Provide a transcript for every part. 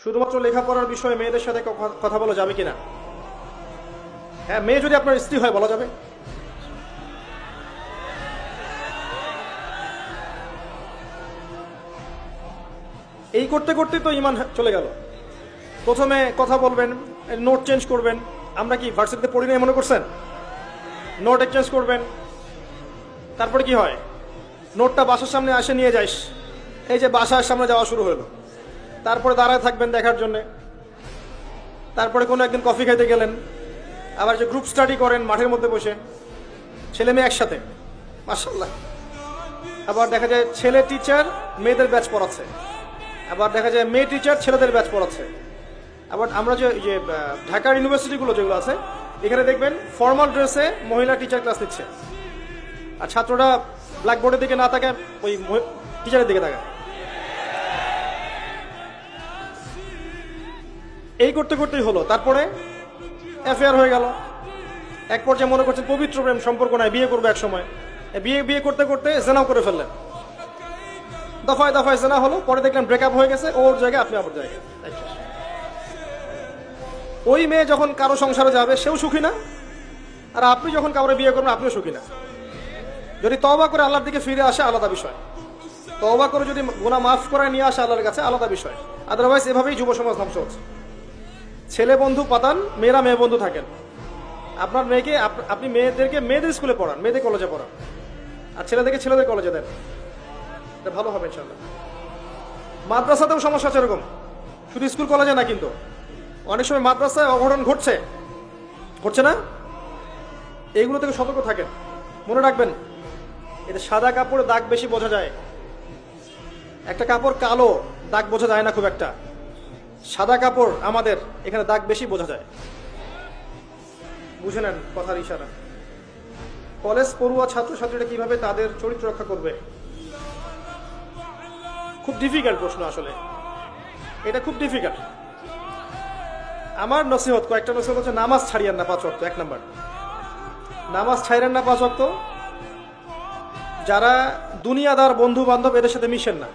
শুধুমাত্র লেখাপড়ার বিষয়ে মেয়েদের সাথে কথা বলা যাবে কিনা? হ্যাঁ, মেয়ে যদি আপনার স্ত্রী হয় বলা যাবে। এই করতে করতে তো ইমান চলে গেল। প্রথমে কথা বলবেন, নোট চেঞ্জ করবেন। আমরা কি ভার্সিটিতে পড়ি নাই মনে করছেন? নোট এক্সচেঞ্জ করবেন। তারপরে কি হয়? নোটটা বাসার সামনে আসে নিয়ে যাইস, এই যে বাসার সামনে যাওয়া শুরু হলো। তারপরে দাঁড়ায় থাকবেন দেখার জন্যে। তারপরে কোনো একদিন কফি খাইতে গেলেন, আবার যে গ্রুপ স্টাডি করেন মাঠের মধ্যে বসে, ছেলে মেয়ে একসাথে, মাশাআল্লাহ। আবার দেখা যায় ছেলে টিচার মেয়েদের ব্যাচ পড়াচ্ছে, আবার দেখা যায় মেয়ে টিচার ছেলেদের ব্যাচ পড়াচ্ছে। আবার আমরা যে ঢাকার ইউনিভার্সিটিগুলো যেগুলো আছে, এখানে দেখবেন ফর্মাল ড্রেসে মহিলা টিচার ক্লাস নিচ্ছে, আর ছাত্ররা ব্ল্যাকবোর্ডের দিকে না তাকায় ওই টিচারের দিকে তাকায়। এই করতে করতেই হলো। তারপরে অ্যাফেয়ার হয়ে গেল। এক পর্যায়ে মনে করছেন পবিত্র প্রেম সম্পর্ক নয়, বিয়ে করবো এক সময়। বিয়ে করতে করতে জেনাও করে ফেললেন। দফায় দফায় জেনা হলো, পরে দেখলেন ব্রেকআপ হয়ে গেছে, ওর জায়গায় আপনি আমার জায়গায়। ওই মেয়ে যখন কারো সংসারে যাবে সেও সুখী না, আর আপনি যখন কাউরে বিয়ে করবেন আপনিও সুখী না। যদি তওবা করে আল্লাহর দিকে ফিরে আসে আলাদা বিষয়, তওবা করে যদি গুনাহ মাফ করে নিয়ে আসে আল্লাহর কাছে আলাদা বিষয়। আদারওয়াইজ এভাবেই যুব সমাজ ধ্বংস হচ্ছে। ছেলে বন্ধু পাতান, মেয়েরা মেয়ে বন্ধু থাকেন। আপনার মেয়েকে আপনি মেয়েদেরকে মেয়েদের স্কুলে পড়ান, মেয়েদের কলেজে পড়ান, আর ছেলেদেরকে ছেলেদের কলেজে দেন, এটা ভালো হবে ইনশাআল্লাহ। মাদ্রাসাতেও সমস্যা আছে এরকম, শুধু স্কুল কলেজে না। কিন্তু অনেক সময় মাদ্রাসায় অঘটন ঘটছে না? এইগুলো থেকে সতর্ক থাকেন। মনে রাখবেন, এটা সাদা কাপড়ে দাগ বেশি বোঝা যায়, একটা কাপড় কালো দাগ বোঝা যায় না খুব একটা। সাদা কাপড় আমাদের এখানে দাগ বেশি বোঝা যায়। বুঝে নেন কথার ইশারা। কলেজ পড়ুয়া ছাত্রছাত্রীরা কিভাবে তাদের চরিত্র রক্ষা করবে? খুব ডিফিকাল্ট প্রশ্ন আসলে, এটা খুব ডিফিকাল্ট। আমার নসিহত, কয়েকটা নসিহত হচ্ছে, নামাজ ছাড়িয়েন না 5 ওয়াক্ত। 1 নাম্বার, নামাজ ছাড়েন না 5 ওয়াক্ত। যারা দুনিয়াদার বন্ধু বান্ধব এদের সাথে মিশেন না,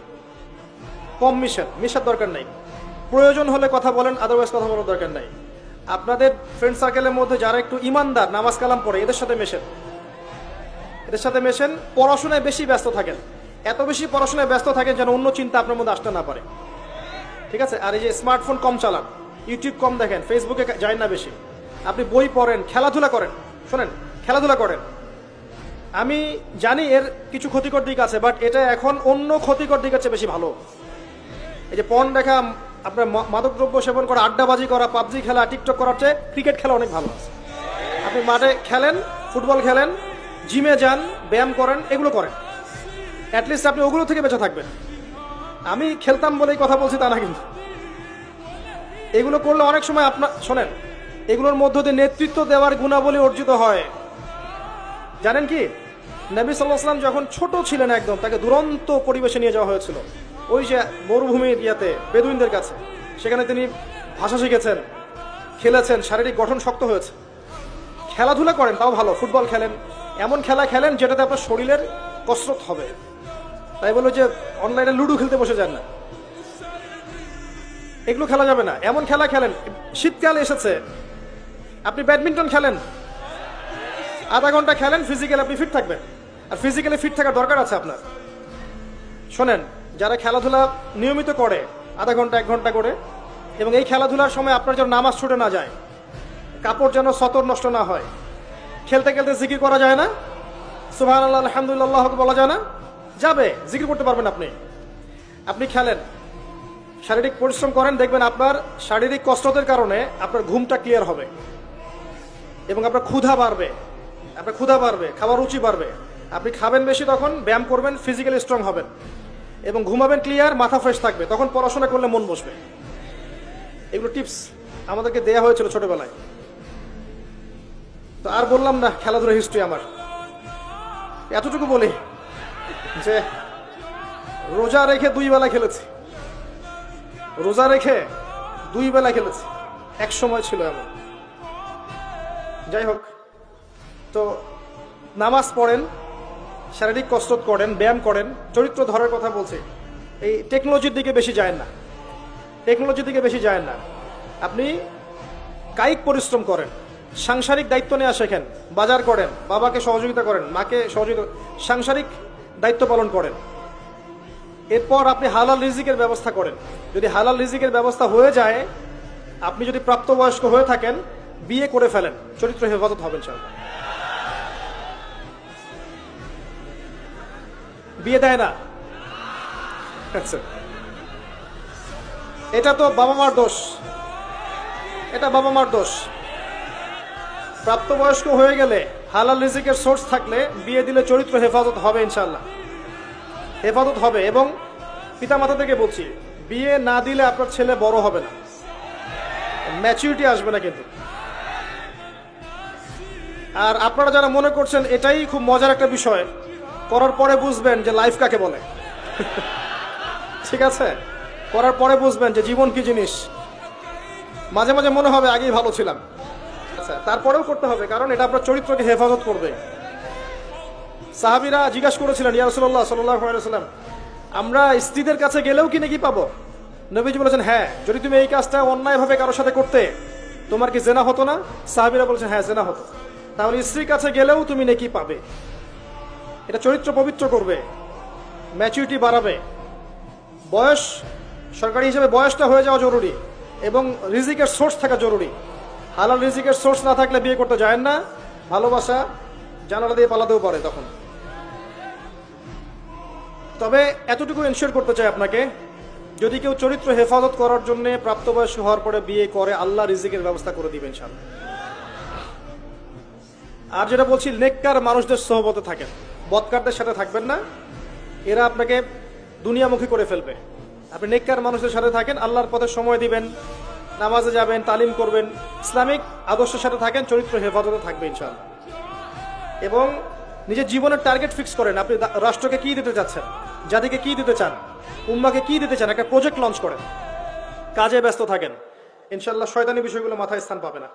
কম মিশার দরকার নাই। প্রয়োজন হলে কথা বলেন, আদারওয়াইজ কথা বলার দরকার নাই। আপনাদের ফ্রেন্ড সার্কেলের মধ্যে যারা একটু ইমানদার, নামাজ কালাম পড়ে, এদের সাথে মেশেন। পড়াশোনায় বেশি ব্যস্ত থাকেন, এত বেশি পড়াশোনায় ব্যস্ত থাকেন যেন অন্য চিন্তা আপনার মধ্যে আসতে না পারে, ঠিক আছে? আর এই যে স্মার্টফোন কম চালান, ইউটিউব কম দেখেন, ফেসবুকে যায় না বেশি। আপনি বই পড়েন, খেলাধুলা করেন। শোনেন, খেলাধুলা করেন। আমি জানি এর কিছু ক্ষতিকর দিক আছে, বাট এটা এখন অন্য ক্ষতিকর দিক আছে বেশি ভালো। এই যে পর্ন দেখা, আপনার মাদকদ্রব্য সেবন করা, আড্ডাবাজি করা, পাবজি খেলা, টিকটক করার চেয়ে ক্রিকেট খেলা অনেক ভালো আছে। আপনি মাঠে খেলেন, ফুটবল খেলেন, জিমে যান, ব্যায়াম করেন, এগুলো করেন। অ্যাটলিস্ট আপনি ওগুলো থেকে বেঁচে থাকবেন। আমি খেলতাম বলেই কথা বলছি তা না, কিন্তু এগুলো করলে অনেক সময় আপনার, শোনেন, এগুলোর মধ্য দিয়ে নেতৃত্ব দেওয়ার গুণাবলী অর্জিত হয়। জানেন কি, নবী সাল্লাল্লাহু আলাইহি ওয়াসাল্লাম যখন ছোট ছিলেন একদম, তাকে দুরন্ত পরিবেশে নিয়ে যাওয়া হয়েছিল, ওই যে মরুভূমির ইয়াতে, বেদুইনদের কাছে। সেখানে তিনি ভাষা শিখেছেন, খেলেছেন, শারীরিক গঠন শক্ত হয়েছে। খেলাধুলা করেন, তাও ভালো, ফুটবল খেলেন, এমন খেলা খেলেন যেটাতে আপনার শরীরের কসরত হবে। তাই বলো যে অনলাইনে লুডো খেলতে বসে যান না, এগুলো খেলা যাবে না। এমন খেলা খেলেন, শীতকাল এসেছে, আপনি ব্যাডমিন্টন খেলেন, আধা ঘন্টা খেলেন, ফিজিক্যালি আপনি ফিট থাকবেন। আর ফিজিক্যালি ফিট থাকার দরকার আছে আপনার। শোনেন, যারা খেলাধুলা নিয়মিত করে, আধা ঘন্টা 1 ঘন্টা করে, এবং এই খেলাধুলার সময় আপনার যেন নামাজ ছুটে না যায়, কাপড় যেন সতর নষ্ট না হয়, খেলতে খেলতে জিকির করা যায় না, সুবহানাল্লাহ আলহামদুলিল্লাহ বলা যায় না, যাবে, জিকির করতে পারবেন আপনি খেলেন, শারীরিক পরিশ্রম করেন, দেখবেন আপনার শারীরিক কসরতের কারণে আপনার ঘুমটা ক্লিয়ার হবে, এবং আপনার ক্ষুধা বাড়বে, খাবার রুচি বাড়বে। আপনি খাবেন বেশি, তখন ব্যায়াম করবেন, ফিজিক্যালি স্ট্রং হবেন, এবং ঘুমাবেন ক্লিয়ার, মাথা ফ্রেশ থাকবে, তখন পড়াশোনা করলে মন বসবে। এগুলো টিপস আমাদেরকে দেয়া হয়েছিল ছোটবেলায়। তো আর বললাম না খেলাধুলার হিস্ট্রি আমার, এতটুকু বলি যে রোজা রেখে 2 বেলা খেলেছি, এক সময় ছিল এমন। যাই হোক, তো নামাজ পড়েন, শারীরিক কসরত করেন, ব্যায়াম করেন, চরিত্র ধরার কথা বলছে। এই টেকনোলজির দিকে বেশি যায় না। টেকনোলজি দিকে বেশি যায় না। আপনি কায়িক পরিশ্রম করেন, সাংসারিক দায়িত্ব নেওয়া শেখেন, বাজার করেন, বাবাকে সহযোগিতা করেন, মাকে সহযোগিতা, সাংসারিক দায়িত্ব পালন করেন। এরপর আপনি হালাল রিজিকের ব্যবস্থা করেন। যদি হালাল রিজিকের ব্যবস্থা হয়ে যায়, আপনি যদি প্রাপ্তবয়স্ক হয়ে থাকেন, বিয়ে করে ফেলেন, চরিত্র হেফাজত হবে ইনশাআল্লাহ। বিয়ে দেয় না, আচ্ছা, এটা তো বাবা মার দোষ, এটা বাবা মার দোষ। প্রাপ্তবয়স্ক হয়ে গেলে হালাল রিজিকের সোর্স থাকলে বিয়ে দিলে চরিত্র হেফাজত হবে ইনশাআল্লাহ, হেফাজত হবে। এবং পিতামাতা থেকে বলছি, বিয়ে না দিলে আপনার ছেলে বড় হবে না, ম্যাচুরিটি আসবে না কিন্তু। আর আপনারা যারা মনে করছেন এটাই খুব মজার একটা বিষয়, করার পরে বুঝবেন যে লাইফ কাকে বলে। ঠিক আছে, করার পরে বুঝবেন যে জীবন কি জিনিস। মাঝে মাঝে মনে হবে আগেই ভালো ছিলাম, আচ্ছা, তারপরেও করতে হবে, কারণ এটা আপনার চরিত্রকে হেফাজত করবে। সাহাবীরা জিজ্ঞাসা করেছিলেন, ইয়া রাসূলুল্লাহ সাল্লাল্লাহু আলাইহি ওয়াসাল্লাম, আমরা স্ত্রীদের কাছে গেলেও কি নাকি পাবো? নবীজি বলেছেন, হ্যাঁ, যদি তুমি এই কাজটা অন্যায়ভাবে কারোর সাথে করতে, তোমার কি জেনা হতো না? সাহাবীরা বলেছেন, হ্যাঁ, জেনা হতো। তাহলে স্ত্রীর কাছে গেলেও তুমি নেকি পাবে। এটা চরিত্র পবিত্র করবে, ম্যাচুরিটি বাড়াবে। বয়স, সরকারি হিসেবে বয়সটা হয়ে যাওয়া জরুরি, এবং রিজিকের সোর্স থাকা জরুরি। হালাল রিজিকের সোর্স না থাকলে বিয়ে করতে যায় না, ভালোবাসা জানালা দিয়ে পালাতেও পারে তখন। তবে এতটুকু এনশিওর করতে চাই আপনাকে, যদি কেউ চরিত্র হেফাজত করার জন্য প্রাপ্তবয়স্ক হওয়ার পরে বিয়ে করে, আল্লাহ রিজিকের ব্যবস্থা করে দিবেন ইনশাআল্লাহ। আর যেটা বলছি, নেককার মানুষদের সোহবতে থাকেন, বদকারদের সাথে থাকবেন না, এরা আপনাকে দুনিয়ামুখী করে ফেলবে। আপনি নেককার মানুষদের সাথে থাকেন, আল্লাহর পথে সময় দিবেন, নামাজে যাবেন, তালিম করবেন, ইসলামিক আদর্শের সাথে থাকেন, চরিত্র হেফাজতে থাকবে ইনশাআল্লাহ। এবং নিজের জীবনের টার্গেট ফিক্স করেন, আপনি রাষ্ট্রকে কি দিতে চাচ্ছেন, জাতিকে কি দিতে চান, উম্মাকে কি দিতে চান, একটা প্রজেক্ট লঞ্চ করেন, কাজে ব্যস্ত থাকেন, ইনশাআল্লাহ শয়তানি বিষয়গুলো মাথায় স্থান পাবে না।